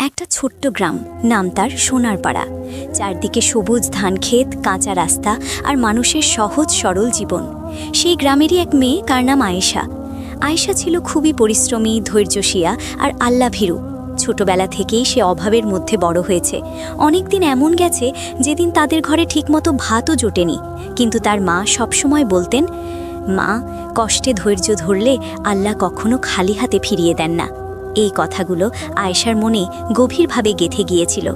একটা ছোট্ট গ্রাম, নাম তার সোনারপাড়া। চারদিকে সবুজ ধানক্ষেত, কাঁচা রাস্তা আর মানুষের সহজ সরল জীবন। সেই গ্রামেরই এক মেয়ে, কার নাম আয়েশা। আয়েশা ছিল খুবই পরিশ্রমী, ধৈর্যশীলা আর আল্লাভীরু। ছোটবেলা থেকেই সে অভাবের মধ্যে বড় হয়েছে। অনেক দিন এমন গেছে যেদিন তাদের ঘরে ঠিকমতো ভাতও জোটেনি, কিন্তু তার মা সবসময় বলতেন, মা, কষ্টে ধৈর্য ধরলে আল্লাহ কখনো খালি হাতে ফিরিয়ে দেন না। এই কথাগুলো আয়েশার মনে গভীরভাবে গেঁথে গিয়েছিল।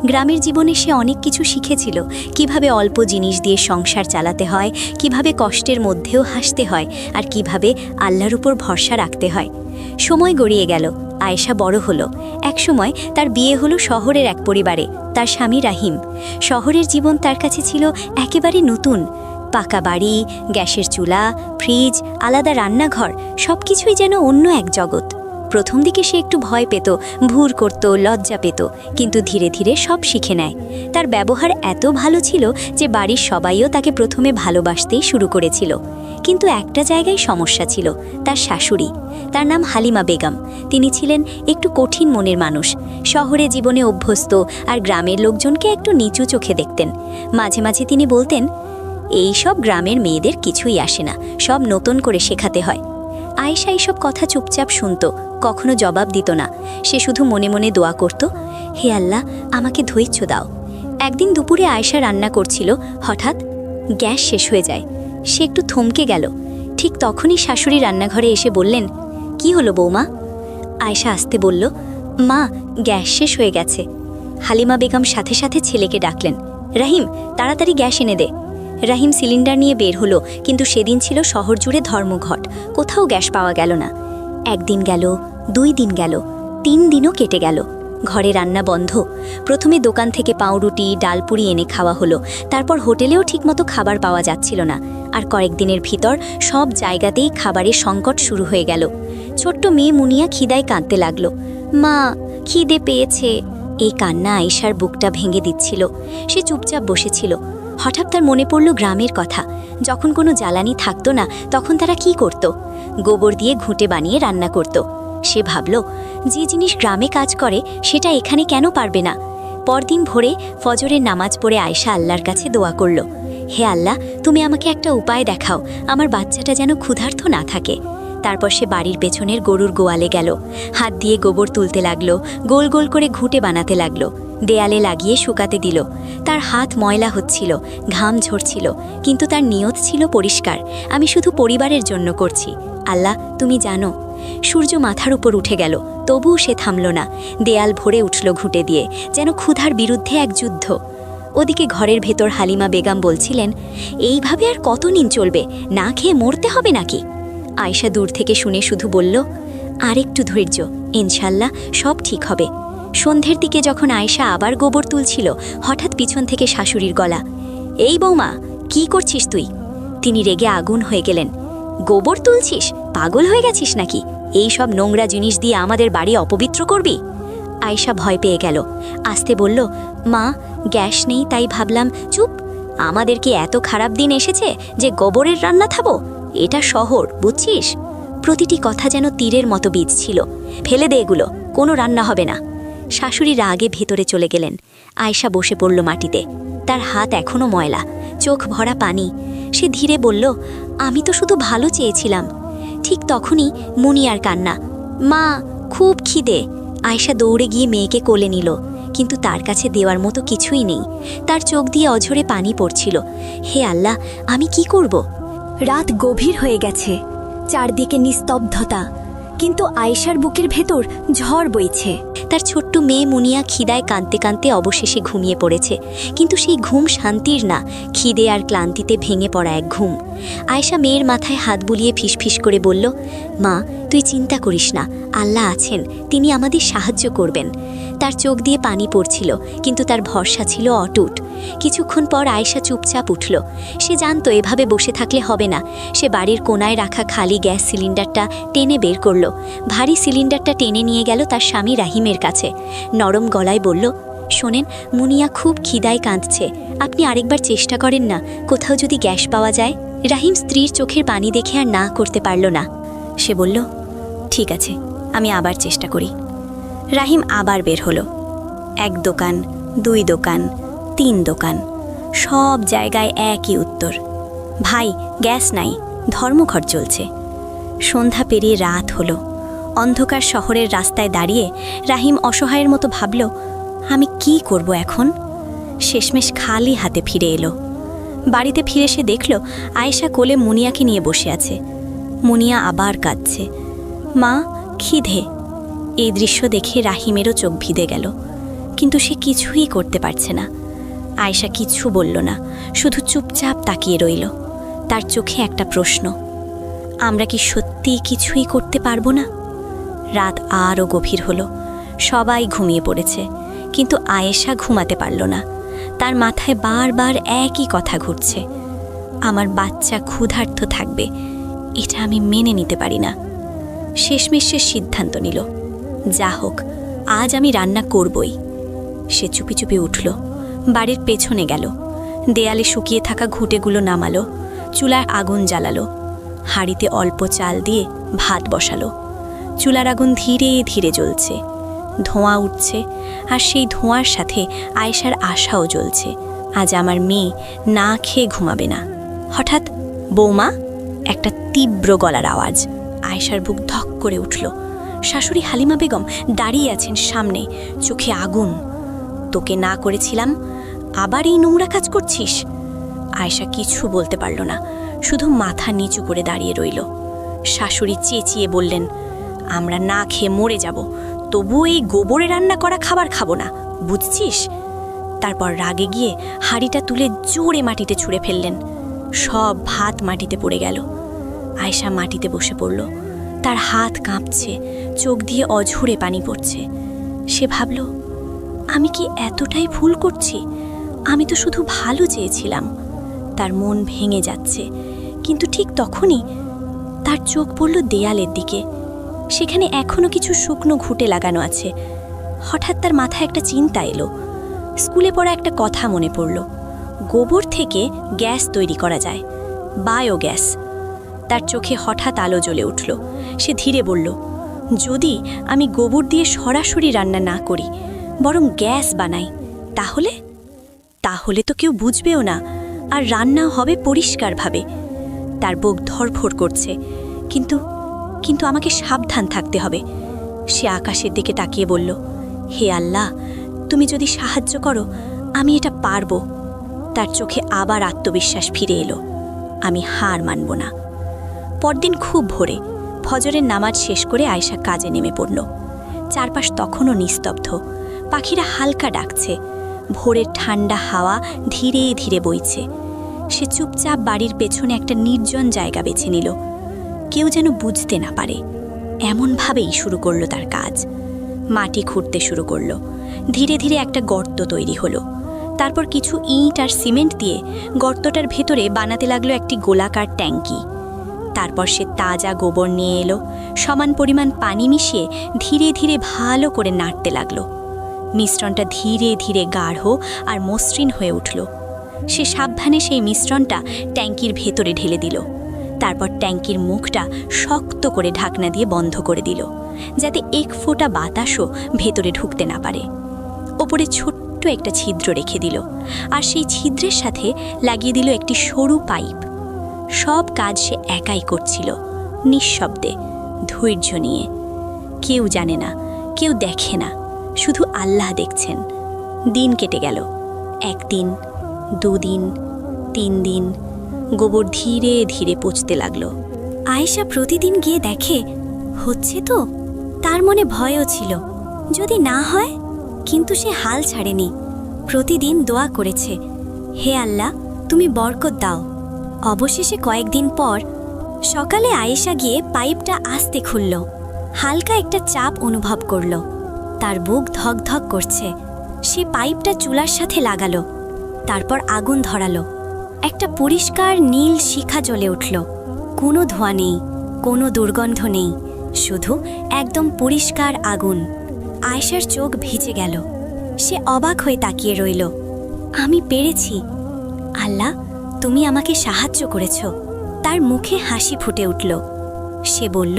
গ্রামের জীবনে সে অনেক কিছু শিখেছিল, কিভাবে অল্প জিনিস দিয়ে সংসার চালাতে হয়, কিভাবে কষ্টের মধ্যেও হাসতে হয়, আর কিভাবে আল্লাহর উপর ভরসা রাখতে হয়। সময় গড়িয়ে গেল, আয়েশা বড় হলো। একসময় তার বিয়ে হলো শহরের এক পরিবারে, তার স্বামী রাহিম। শহরের জীবন তার কাছে ছিল একেবারে নতুন। পাকা বাড়ি, গ্যাসের চুলা, ফ্রিজ, আলাদা রান্নাঘর, সব কিছুই যেন অন্য এক জগৎ। প্রথম দিকে সে একটু ভয় পেত, ভুল করত, লজ্জা পেত, কিন্তু ধীরে ধীরে সব শিখে নেয়। তার ব্যবহার এত ভালো ছিল যে বাড়ির সবাইও তাকে প্রথমে ভালোবাসতেই শুরু করেছিল। কিন্তু একটা জায়গায় সমস্যা ছিল, তার শাশুড়ি। তার নাম হালিমা বেগম। তিনি ছিলেন একটু কঠিন মনের মানুষ। শহরে জীবনে অভ্যস্ত আর গ্রামের লোকজনকে একটু নিচু চোখে দেখতেন। মাঝে মাঝে তিনি বলতেন, এই সব গ্রামের মেয়েদের কিছুই আসে না, সব নতুন করে শেখাতে হয়। আয়েশা এইসব কথা চুপচাপ শুনত, কখনো জবাব দিত না। সে শুধু মনে মনে দোয়া করত, হে আল্লাহ, আমাকে ধৈর্য দাও। একদিন দুপুরে আয়েশা রান্না করছিল, হঠাৎ গ্যাস শেষ হয়ে যায়। সে একটু থমকে গেল। ঠিক তখনই শাশুড়ি রান্নাঘরে এসে বললেন, কি হলো বৌমা? আয়েশা আসতে বলল, মা, গ্যাস শেষ হয়ে গেছে। হালিমা বেগম সাথে সাথে ছেলেকে ডাকলেন, রাহিম, তাড়াতাড়ি গ্যাস এনে দে। রাহিম সিলিন্ডার নিয়ে বের হলো, কিন্তু সেদিন ছিল শহর জুড়ে ধর্মঘট, কোথাও গ্যাস পাওয়া গেল না। একদিন গেল, 2 দিন গেল, 3 দিনও কেটে গেল। ঘরে রান্না বন্ধ। প্রথমে দোকান থেকে পাউরুটি, ডালপুরি এনে খাওয়া হলো, তারপর হোটেলেও ঠিকমতো খাবার পাওয়া যাচ্ছিল না। আর কয়েকদিনের ভিতর সব জায়গাতেই খাবারের সংকট শুরু হয়ে গেল। ছোট্ট মেয়ে মুনিয়া খিদায় কাঁদতে লাগলো, মা, খিদে পেয়েছে। এই কান্না আয়েশার বুকটা ভেঙে দিচ্ছিল। সে চুপচাপ বসেছিল। হঠাৎ তার মনে পড়ল গ্রামের কথা। যখন কোনো জ্বালানি থাকতো না, তখন তারা কি করত? গোবর দিয়ে ঘুঁটে বানিয়ে রান্না করত। সে ভাবল, যে জিনিস গ্রামে কাজ করে সেটা এখানে কেন পারবে না? পরদিন ভোরে ফজরের নামাজ পড়ে আয়েশা আল্লাহর কাছে দোয়া করল, হে আল্লাহ, তুমি আমাকে একটা উপায় দেখাও, আমার বাচ্চাটা যেন ক্ষুধার্ত না থাকে। তারপর সে বাড়ির পেছনের গরুর গোয়ালে গেল, হাত দিয়ে গোবর তুলতে লাগলো, গোল গোল করে ঘুঁটে বানাতে লাগলো, দেয়ালে লাগিয়ে শুকাতে দিল। তার হাত ময়লা হচ্ছিল, ঘাম ঝরছিল, কিন্তু তার নিয়ত ছিল পরিষ্কার, আমি শুধু পরিবারের জন্য করছি। আল্লাহ, তুমি জানো। সূর্য মাথার উপর উঠে গেল, তবুও সে থামল না। দেয়াল ভরে উঠল ঘুঁটে দিয়ে, যেন ক্ষুধার বিরুদ্ধে এক যুদ্ধ। ওদিকে ঘরের ভেতর হালিমা বেগম বলছিলেন, এইভাবে আর কত দিন চলবে? না খেয়ে মরতে হবে নাকি? আয়েশা দূর থেকে শুনে শুধু বলল, আরেকটু ধৈর্য, ইনশাল্লাহ সব ঠিক হবে। সন্ধ্যের দিকে যখন আয়েশা আবার গোবর তুলছিল, হঠাৎ পিছন থেকে শাশুড়ির গলা, এই বৌমা, কি করছিস তুই? তিনি রেগে আগুন হয়ে গেলেন, গোবর তুলছিস? পাগল হয়ে গেছিস নাকি? এই সব নোংরা জিনিস দিয়ে আমাদের বাড়ি অপবিত্র করবি? আয়েশা ভয় পেয়ে গেল, আস্তে বলল, মা, গ্যাস নেই তাই ভাবলাম। চুপ! আমাদের কি এত খারাপ দিন এসেছে যে গোবরের রান্না খাবো? এটা শহর, বুঝছিস? প্রতিটি কথা যেন তীরের মতো বীজ ছিল। ফেলে দে এগুলো, কোনো রান্না হবে না। শাশুড়ি রাগে ভেতরে চলে গেলেন। আয়েশা বসে পড়ল মাটিতে। তার হাত এখনো ময়লা, চোখ ভরা পানি। সে ধীরে বলল, আমি তো শুধু ভালো চেয়েছিলাম। ঠিক তখনই মুনিয়ার কান্না, মা, খুব খিদে। আয়েশা দৌড়ে গিয়ে মেয়েকে কোলে নিল, কিন্তু তার কাছে দেওয়ার মতো কিছুই নেই। তার চোখ দিয়ে অঝরে পানি পড়ছিল। হে আল্লাহ, আমি কি করব? রাত গভীর হয়ে গেছে, চারদিকে নিস্তব্ধতা, কিন্তু আয়েশার বুকের ভেতর ঝড় বইছে। তার ছোট্ট মেয়ে মুনিয়া খিদায় কাঁদতে কাঁদতে অবশেষে ঘুমিয়ে পড়েছে, কিন্তু সেই ঘুম শান্তির না, খিদে আর ক্লান্তিতে ভেঙে পড়া এক ঘুম। আয়েশা মেয়ের মাথায় হাত বুলিয়ে ফিসফিস করে বলল, মা, তুই চিন্তা করিস না, আল্লাহ আছেন, তিনি আমাদের সাহায্য করবেন। তার চোখ দিয়ে পানি পড়ছিল, কিন্তু তার ভরসা ছিল অটুট। কিছুক্ষণ পর আয়েশা চুপচাপ উঠল। সে জানতো এভাবে বসে থাকলে হবে না। সে বাড়ির কোনায় রাখা খালি গ্যাস সিলিন্ডারটা টেনে বের করল। ভারী সিলিন্ডারটা টেনে নিয়ে গেল তার স্বামী রাহিমের কাছে। নরম গলায় বলল, শোনেন, মুনিয়া খুব খিদায় কাঁদছে, আপনি আরেকবার চেষ্টা করেন না, কোথাও যদি গ্যাস পাওয়া যায়। রাহিম স্ত্রীর চোখের পানি দেখে আর না করতে পারল না। সে বলল, ঠিক আছে, আমি আবার চেষ্টা করি। রাহিম আবার বের হলো। এক দোকান, 2 দোকান, 3 দোকান, সব জায়গায় একই উত্তর, ভাই গ্যাস নাই, ধর্মঘট চলছে। সন্ধ্যা পেরিয়ে রাত হলো। অন্ধকার শহরের রাস্তায় দাঁড়িয়ে রাহিম অসহায়ের মতো ভাবল, আমি কি করব এখন? শেষমেশ খালি হাতে ফিরে এলো। বাড়িতে ফিরে সে দেখল আয়েশা কোলে মুনিয়াকে নিয়ে বসে আছে। মুনিয়া আবার কাঁদছে, মা খিদে। এই দৃশ্য দেখে রাহিমেরও চোখ ভিদে গেল, কিন্তু সে কিছুই করতে পারছে না। আয়েশা কিছু বলল না, শুধু চুপচাপ তাকিয়ে রইল। তার চোখে একটা প্রশ্ন, আমরা কি সত্যিই কিছুই করতে পারবো না? রাত আরও গভীর হলো। সবাই ঘুমিয়ে পড়েছে, কিন্তু আয়েশা ঘুমাতে পারল না। তার মাথায় বারবার একই কথা ঘুরছে, আমার বাচ্চা ক্ষুধার্ত থাকবে, এটা আমি মেনে নিতে পারি না। শেষমেশ সে সিদ্ধান্ত নিল, যা হোক আজ আমি রান্না করবই। সে চুপি চুপি উঠল, বাড়ির পেছনে গেল, দেয়ালে শুকিয়ে থাকা ঘুঁটেগুলো নামালো, চুলার আগুন জ্বালালো, হাঁড়িতে অল্প চাল দিয়ে ভাত বসালো। চুলার আগুন ধীরে ধীরে জ্বলছে, ধোঁয়া উঠছে, আর সেই ধোঁয়ার সাথে আয়েশার আশাও জ্বলছে, আজ আমার মেয়ে না খেয়ে ঘুমাবে না। হঠাৎ বৌমা, একটা তীব্র গলার আওয়াজ। আয়েশার বুক ধক করে উঠল। শাশুড়ি হালিমা বেগম দাঁড়িয়ে আছেন সামনে, চোখে আগুন। তোকে না করেছিলাম, আবার এই নোংরা কাজ করছিস? আয়েশা কিছু বলতে পারল না, শুধু মাথা নিচু করে দাঁড়িয়ে রইল। শাশুড়ি চেঁচিয়ে বললেন, আমরা না খেয়ে মরে যাব, তবু এই গোবরে রান্না করা খাবার খাবো না, বুঝছিস? তারপর রাগে গিয়ে হাঁড়িটা তুলে জোরে মাটিতে ছুঁড়ে ফেললেন। সব ভাত মাটিতে পড়ে গেল। আয়েশা মাটিতে বসে পড়ল, তার হাত কাঁপছে, চোখ দিয়ে অঝরে পানি পড়ছে। সে ভাবল, আমি কি এতটাই ভুল করছি? আমি তো শুধু ভালো চেয়েছিলাম। তার মন ভেঙে যাচ্ছে, কিন্তু ঠিক তখনই তার চোখ পড়ল দেয়ালের দিকে। সেখানে এখনো কিছু শুকনো ঘুঁটে লাগানো আছে। হঠাৎ তার মাথায় একটা চিন্তা এলো। স্কুলে পড়া একটা কথা মনে পড়ল, গোবর থেকে গ্যাস তৈরি করা যায়, বায়োগ্যাস। তার চোখে হঠাৎ আলো জ্বলে উঠল। সে ধীরে বলল, যদি আমি গোবর দিয়ে সরাসরি রান্না না করি, বরং গ্যাস বানাই, তাহলে তাহলে তো কেউ বুঝবেও না, আর রান্নাও হবে পরিষ্কারভাবে। তার বুক ধড়ফড় করছে, কিন্তু কিন্তু আমাকে সাবধান থাকতে হবে। সে আকাশের দিকে তাকিয়ে বলল, হে আল্লাহ, তুমি যদি সাহায্য করো, আমি এটা পারবো। তার চোখে আবার আত্মবিশ্বাস ফিরে এলো, আমি হার মানব না। পরদিন খুব ভোরে ফজরের নামাজ শেষ করে আয়েশা কাজে নেমে পড়ল। চারপাশ তখনও নিস্তব্ধ, পাখিরা হালকা ডাকছে, ভোরের ঠান্ডা হাওয়া ধীরে ধীরে বইছে। সে চুপচাপ বাড়ির পেছনে একটা নির্জন জায়গা বেছে নিল, কেউ যেন বুঝতে না পারে। এমনভাবেই শুরু করলো তার কাজ। মাটি খুঁড়তে শুরু করলো। ধীরে ধীরে একটা গর্ত তৈরি হলো। তারপর কিছু ইট আর সিমেন্ট দিয়ে গর্তটার ভেতরে বানাতে লাগলো একটি গোলাকার ট্যাঙ্কি। তারপর সে তাজা গোবর নিয়ে এলো, সমান পরিমাণ পানি মিশিয়ে ধীরে ধীরে ভালো করে নাড়তে লাগলো। মিশ্রণটা ধীরে ধীরে গাঢ় আর মসৃণ হয়ে উঠল। সে সাবধানে সেই মিশ্রণটা ট্যাঙ্কির ভেতরে ঢেলে দিল। তারপর ট্যাঙ্কির মুখটা শক্ত করে ঢাকনা দিয়ে বন্ধ করে দিল, যাতে এক ফোঁটা বাতাসও ভেতরে ঢুকতে না পারে। ওপরে ছোট্ট একটা ছিদ্র রেখে দিল, আর সেই ছিদ্রের সাথে লাগিয়ে দিল একটি সরু পাইপ। সব কাজ সে একাই করছিল, নিঃশব্দে, ধৈর্য নিয়ে। কেউ জানে না, কেউ দেখে না, শুধু আল্লাহ দেখছেন। দিন কেটে গেল। 1 দিন, 2 দিন, 3 দিন। গোবর ধীরে ধীরে পচতে লাগলো। আয়েশা প্রতিদিন গিয়ে দেখে, হচ্ছে তো। তার মনে ভয়ও ছিল, যদি না হয়। কিন্তু সে হাল ছাড়েনি। প্রতিদিন দোয়া করেছে, হে আল্লাহ, তুমি বরকত দাও। অবশেষে কয়েকদিন পর সকালে আয়েশা গিয়ে পাইপটা আস্তে খুলল। হালকা একটা চাপ অনুভব করল। তার বুক ধকধক করছে। সে পাইপটা চুলার সাথে লাগালো, তারপর আগুন ধরালো। একটা পরিষ্কার নীল শিখা জ্বলে উঠল। কোনো ধোঁয়া নেই, কোনো দুর্গন্ধ নেই, শুধু একদম পরিষ্কার আগুন। আয়েশার চোখ ভিজে গেল। সে অবাক হয়ে তাকিয়ে রইল। আমি পেরেছি, আল্লাহ, তুমি আমাকে সাহায্য করেছ। তার মুখে হাসি ফুটে উঠল। সে বলল,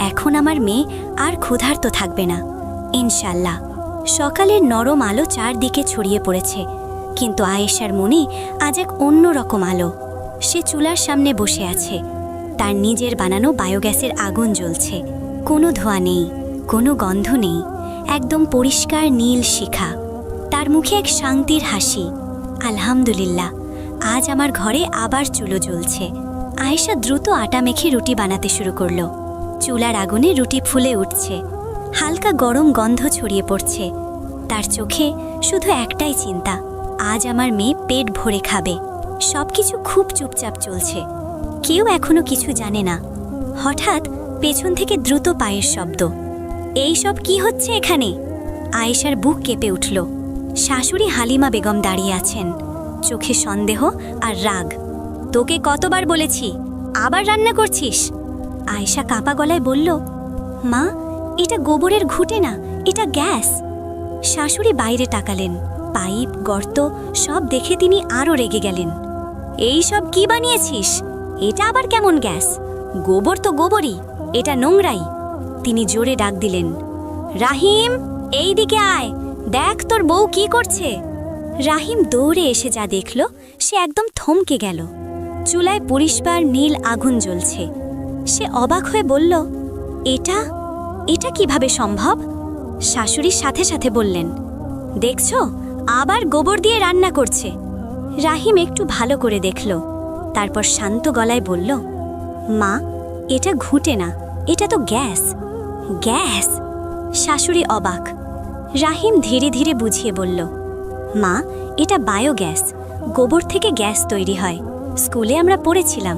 এখন আমার মেয়ে আর ক্ষুধার্ত থাকবে না, ইনশাল্লাহ। সকালের নরম আলো চারদিকে ছড়িয়ে পড়েছে, কিন্তু আয়েশার মনে আজ এক অন্যরকম আলো। সে চুলার সামনে বসে আছে, তার নিজের বানানো বায়োগ্যাসের আগুন জ্বলছে। কোনো ধোঁয়া নেই, কোনো গন্ধ নেই, একদম পরিষ্কার নীল শিখা। তার মুখে এক শান্তির হাসি। আলহামদুলিল্লাহ, আজ আমার ঘরে আবার চুলো জ্বলছে। আয়েশা দ্রুত আটা মেখে রুটি বানাতে শুরু করলো। চুলার আগুনে রুটি ফুলে উঠছে, হালকা গরম গন্ধ ছড়িয়ে পড়ছে। তার চোখে শুধু একটাই চিন্তা, আজ আমার মেয়ে পেট ভরে খাবে। সবকিছু খুব চুপচাপ চলছে, কেউ এখনো কিছু জানে না। হঠাৎ পেছন থেকে দ্রুত পায়ের শব্দ। এই সব কি হচ্ছে এখানে? আয়েশার বুক কেঁপে উঠল। শাশুড়ি হালিমা বেগম দাঁড়িয়ে আছেন, চোখে সন্দেহ আর রাগ। তোকে কতবার বলেছি, আবার রান্না করছিস? আয়েশা কাঁপা গলায় বলল, মা, এটা গোবরের ঘুঁটে না, এটা গ্যাস। শাশুড়ি বাইরে তাকালেন, পাইপ, গর্ত সব দেখে তিনি আরও রেগে গেলেন। এই সব কি বানিয়েছিস? এটা আবার কেমন গ্যাস? গোবর তো গোবরই, এটা নোংরাই। তিনি জোরে ডাক দিলেন, রাহিম, এই দিকে আয়, দেখ তোর বউ কি করছে। রাহিম দৌড়ে এসে যা দেখল, সে একদম থমকে গেল। চুলায় পরিষ্কার নীল আগুন জ্বলছে। সে অবাক হয়ে বলল, এটা এটা কিভাবে সম্ভব? শাশুড়ির সাথে সাথে বললেন, দেখছো, আবার গোবর দিয়ে রান্না করছে। রাহিম একটু ভালো করে দেখল, তারপর শান্ত গলায় বলল, মা, এটা ঘুঁটে না, এটা তো গ্যাস। গ্যাস? শাশুড়ি অবাক। রাহিম ধীরে ধীরে বুঝিয়ে বলল, মা, এটা বায়োগ্যাস, গোবর থেকে গ্যাস তৈরি হয়। স্কুলে আমরা পড়েছিলাম।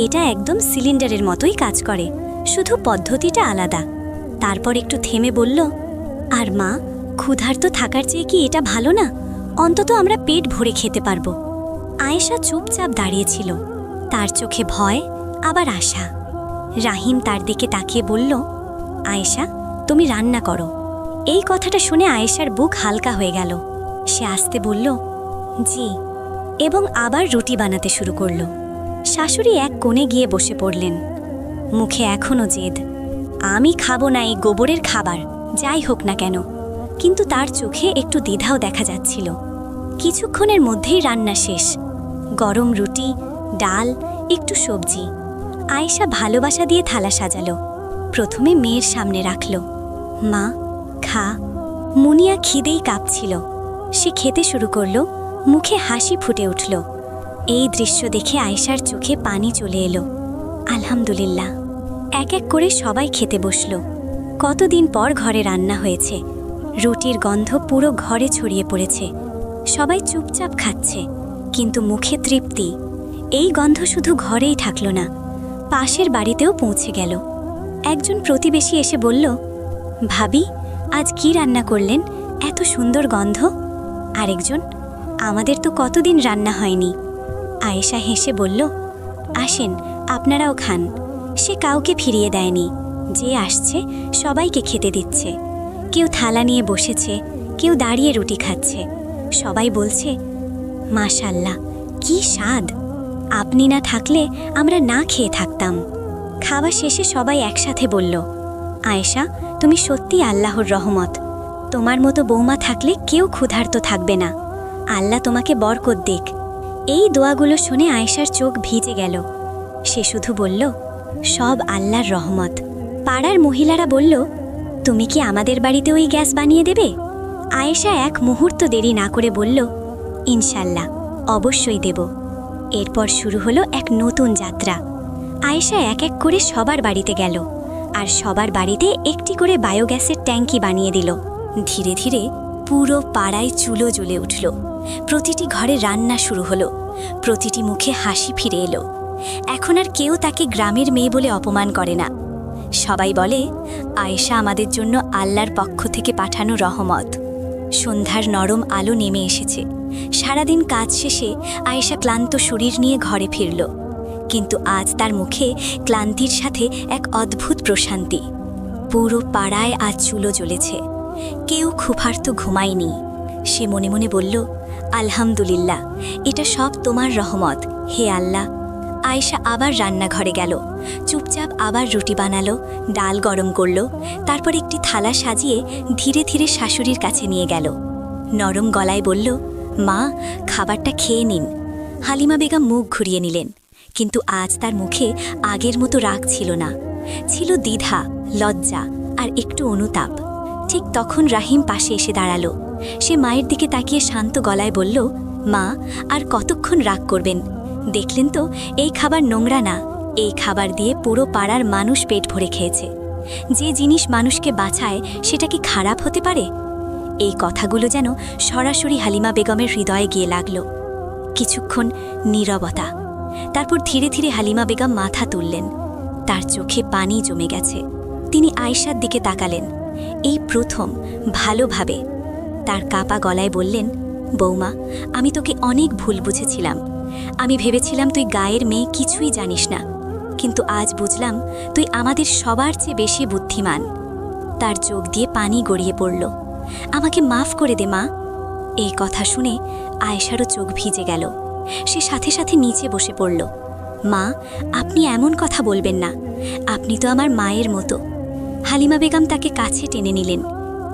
এটা একদম সিলিন্ডারের মতোই কাজ করে, শুধু পদ্ধতিটা আলাদা। তারপর একটু থেমে বলল, আর মা, ক্ষুধার্ত থাকার চেয়ে কি এটা ভালো না? অন্তত আমরা পেট ভরে খেতে পারবো। আয়েশা চুপচাপ দাঁড়িয়েছিল, তার চোখে ভয় আবার আশা। রাহিম তার দিকে তাকিয়ে বলল, আয়েশা, তুমি রান্না করো। এই কথাটা শুনে আয়েশার বুক হালকা হয়ে গেল। সে আস্তে বলল, জি, এবং আবার রুটি বানাতে শুরু করল। শাশুড়ি এক কোণে গিয়ে বসে পড়লেন, মুখে এখনও জেদ। আমি খাবো না এই গোবরের খাবার, যাই হোক না কেন। কিন্তু তার চোখে একটু দ্বিধাও দেখা যাচ্ছিল। কিছুক্ষণের মধ্যেই রান্না শেষ। গরম রুটি, ডাল, একটু সবজি। আয়েশা ভালোবাসা দিয়ে থালা সাজালো। প্রথমে মেয়ের সামনে রাখল। মা, খা। মুনিয়া খিদেই কাঁপছিল। সে খেতে শুরু করল, মুখে হাসি ফুটে উঠল। এই দৃশ্য দেখে আয়েশার চোখে পানি চলে এলো। আলহামদুলিল্লাহ। এক এক করে সবাই খেতে বসল। কতদিন পর ঘরে রান্না হয়েছে। রুটির গন্ধ পুরো ঘরে ছড়িয়ে পড়েছে। সবাই চুপচাপ খাচ্ছে, কিন্তু মুখে তৃপ্তি। এই গন্ধ শুধু ঘরেই থাকল না, পাশের বাড়িতেও পৌঁছে গেল। একজন প্রতিবেশী এসে বলল, ভাবি, আজ কি রান্না করলেন? এত সুন্দর গন্ধ। আরেকজন, আমাদের তো কতদিন রান্না হয়নি। আয়েশা হেসে বলল, আসেন, আপনারাও খান। সে কাউকে ফিরিয়ে দেয়নি। যে আসছে সবাইকে খেতে দিচ্ছে। কেউ থালা নিয়ে বসেছে, কেউ দাঁড়িয়ে রুটি খাচ্ছে। সবাই বলছে, মাশাআল্লাহ, কি স্বাদ! আপনি না থাকলে আমরা না খেয়ে থাকতাম। খাওয়া শেষে সবাই একসাথে বলল, আয়েশা, তুমি সত্যি আল্লাহর রহমত। তোমার মতো বৌমা থাকলে কেউ ক্ষুধার্ত থাকবে না। আল্লাহ তোমাকে বরকত দিক। এই দোয়াগুলো শুনে আয়েশার চোখ ভিজে গেল। সে শুধু বলল, সব আল্লাহর রহমত। পাড়ার মহিলারা বলল, তুমি কি আমাদের বাড়িতে ওই গ্যাস বানিয়ে দেবে? আয়েশা এক মুহূর্ত দেরি না করে বলল, ইনশাল্লাহ, অবশ্যই দেব। এরপর শুরু হলো এক নতুন যাত্রা। আয়েশা এক এক করে সবার বাড়িতে গেল, আর সবার বাড়িতে একটি করে বায়োগ্যাসের ট্যাঙ্কি বানিয়ে দিল। ধীরে ধীরে পুরো পাড়ায় চুলো জ্বলে উঠল। প্রতিটি ঘরে রান্না শুরু হলো। প্রতিটি মুখে হাসি ফিরে এলো। এখন আর কেউ তাকে গ্রামের মেয়ে বলে অপমান করে না। সবাই বলে, আয়েশা আমাদের জন্য আল্লাহর পক্ষ থেকে পাঠানো রহমত। সন্ধ্যার নরম আলো নেমে এসেছে। সারাদিন কাজ শেষে আয়েশা ক্লান্ত শরীর নিয়ে ঘরে ফিরল, কিন্তু আজ তার মুখে ক্লান্তির সাথে এক অদ্ভুত প্রশান্তি। পুরো পাড়ায় আজ চুলো জ্বলেছে। কেউ ক্ষুধার্ত ঘুমায়নি। সে মনে মনে বলল, আলহামদুলিল্লাহ, এটা সব তোমার রহমত। হে আল্লাহ, আয়েশা আবার রান্নাঘরে গেল, চুপচাপ আবার রুটি বানালো, ডাল গরম করল, তারপর একটি থালা সাজিয়ে ধীরে ধীরে শাশুড়ির কাছে নিয়ে গেল। নরম গলায় বলল, মা, খাবারটা খেয়ে নিন। হালিমা বেগম মুখ ঘুরিয়ে নিলেন, কিন্তু আজ তার মুখে আগের মতো রাগ ছিল না, ছিল দ্বিধা, লজ্জা আর একটু অনুতাপ। ঠিক তখন রাহিম পাশে এসে দাঁড়ালো। সে মায়ের দিকে তাকিয়ে শান্ত গলায় বলল, মা, আর কতক্ষণ রাগ করবেন? দেখলেন তো এই খাবার নোংরা না, এই খাবার দিয়ে পুরো পাড়ার মানুষ পেট ভরে খেয়েছে। যে জিনিস মানুষকে বাঁচায় সেটা কি খারাপ হতে পারে? এই কথাগুলো যেন সরাসরি হালিমা বেগমের হৃদয়ে গিয়ে লাগল। কিছুক্ষণ নীরবতা, তারপর ধীরে ধীরে হালিমা বেগম মাথা তুললেন। তার চোখে পানি জমে গেছে। তিনি আয়েশার দিকে তাকালেন, এই প্রথম ভালোভাবে। তার কাপা গলায় বললেন, বৌমা, আমি তোকে অনেক ভুল বুঝেছিলাম। আমি ভেবেছিলাম তুই গায়ের মেয়ে, কিছুই জানিস না, কিন্তু আজ বুঝলাম তুই আমাদের সবার চেয়ে বেশি বুদ্ধিমান। তার চোখ দিয়ে পানি গড়িয়ে পড়ল। আমাকে মাফ করে দে মা। এই কথা শুনে আয়েশারও চোখ ভিজে গেল। সে সাথে সাথে নিচে বসে পড়ল। মা, আপনি এমন কথা বলবেন না, আপনি তো আমার মায়ের মতো। হালিমা বেগম তাকে কাছে টেনে নিলেন,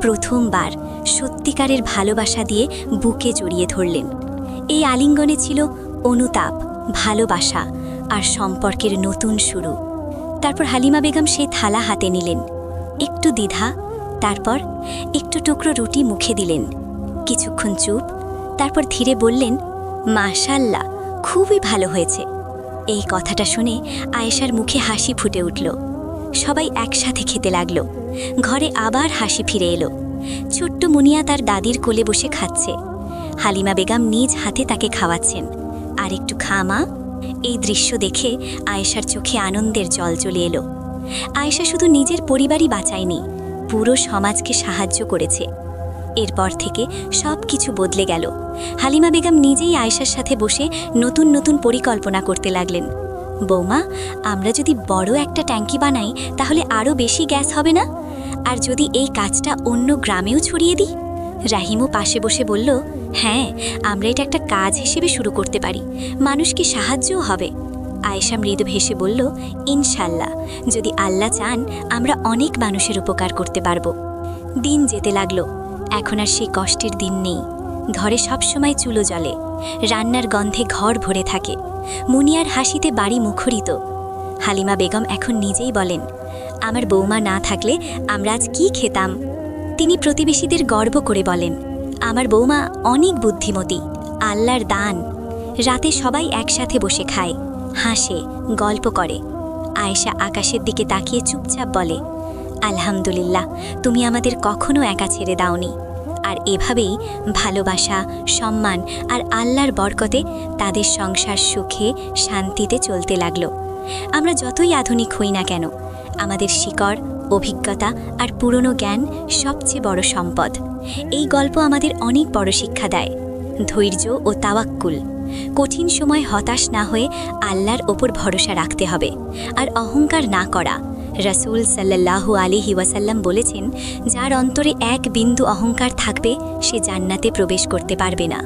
প্রথমবার সত্যিকারের ভালোবাসা দিয়ে বুকে জড়িয়ে ধরলেন। এই আলিঙ্গনে ছিল অনুতাপ, ভালোবাসা আর সম্পর্কের নতুন শুরু। তারপর হালিমা বেগম সেই থালা হাতে নিলেন, একটু দ্বিধা, তারপর একটু টুকরো রুটি মুখে দিলেন। কিছুক্ষণ চুপ, তারপর ধীরে বললেন, মাশাআল্লাহ, খুবই ভালো হয়েছে। এই কথাটা শুনে আয়েশার মুখে হাসি ফুটে উঠল। সবাই একসাথে খেতে লাগল। ঘরে আবার হাসি ফিরে এলো। ছোট্ট মুনিয়া তার দাদির কোলে বসে খাচ্ছে। হালিমা বেগম নিজ হাতে তাকে খাওয়াচ্ছেন। আর একটু খা মা। এই দৃশ্য দেখে আয়েশার চোখে আনন্দের জল চলে এলো। আয়েশা শুধু নিজের পরিবারই বাঁচায়নি, পুরো সমাজকে সাহায্য করেছে। এরপর থেকে সব কিছু বদলে গেল। হালিমা বেগম নিজেই আয়েশার সাথে বসে নতুন নতুন পরিকল্পনা করতে লাগলেন। বৌমা, আমরা যদি বড় একটা ট্যাঙ্কি বানাই তাহলে আরও বেশি গ্যাস হবে না? আর যদি এই কাজটা অন্য গ্রামেও ছড়িয়ে দিই? রাহিমও পাশে বসে বলল, হ্যাঁ, আমরা এটা একটা কাজ হিসেবে শুরু করতে পারি, মানুষকে সাহায্যও হবে। আয়েশা মৃদু হেসে বলল, ইনশাল্লাহ, যদি আল্লাহ চান আমরা অনেক মানুষের উপকার করতে পারব। দিন যেতে লাগলো। এখন আর সেই কষ্টের দিন নেই। ঘরে সবসময় চুলো জ্বলে, রান্নার গন্ধে ঘর ভরে থাকে, মুনিয়ার হাসিতে বাড়ি মুখরিত। হালিমা বেগম এখন নিজেই বলেন, আমার বৌমা না থাকলে আমরা আজ কি খেতাম? তিনি প্রতিবেশীদের গর্ব করে বলেন, আমার বৌমা অনেক বুদ্ধিমতী, আল্লাহর দান। রাতে সবাই একসাথে বসে খায়, হাসে, গল্প করে। আয়েশা আকাশের দিকে তাকিয়ে চুপচাপ বলে, আলহামদুলিল্লাহ, তুমি আমাদের কখনো একা ছেড়ে দাওনি। আর এভাবেই ভালোবাসা, সম্মান আর আল্লাহর বরকতে তাদের সংসার সুখে শান্তিতে চলতে লাগলো। আমরা যতই আধুনিক হই না কেন, আমাদের শিকড়, অভিজ্ঞতা আর পুরনো জ্ঞান সবচেয়ে বড় সম্পদ। এই গল্প আমাদের অনেক বড় শিক্ষা দেয়, ধৈর্য ও তাওয়াক্কুল। কঠিন সময় হতাশ না হয়ে আল্লাহর ওপর ভরসা রাখতে হবে, আর অহংকার না করা। রাসূল সাল্লাল্লাহু আলাইহি ওয়াসাল্লাম বলেছেন, যার অন্তরে এক বিন্দু অহংকার থাকবে সে জান্নাতে প্রবেশ করতে পারবে না।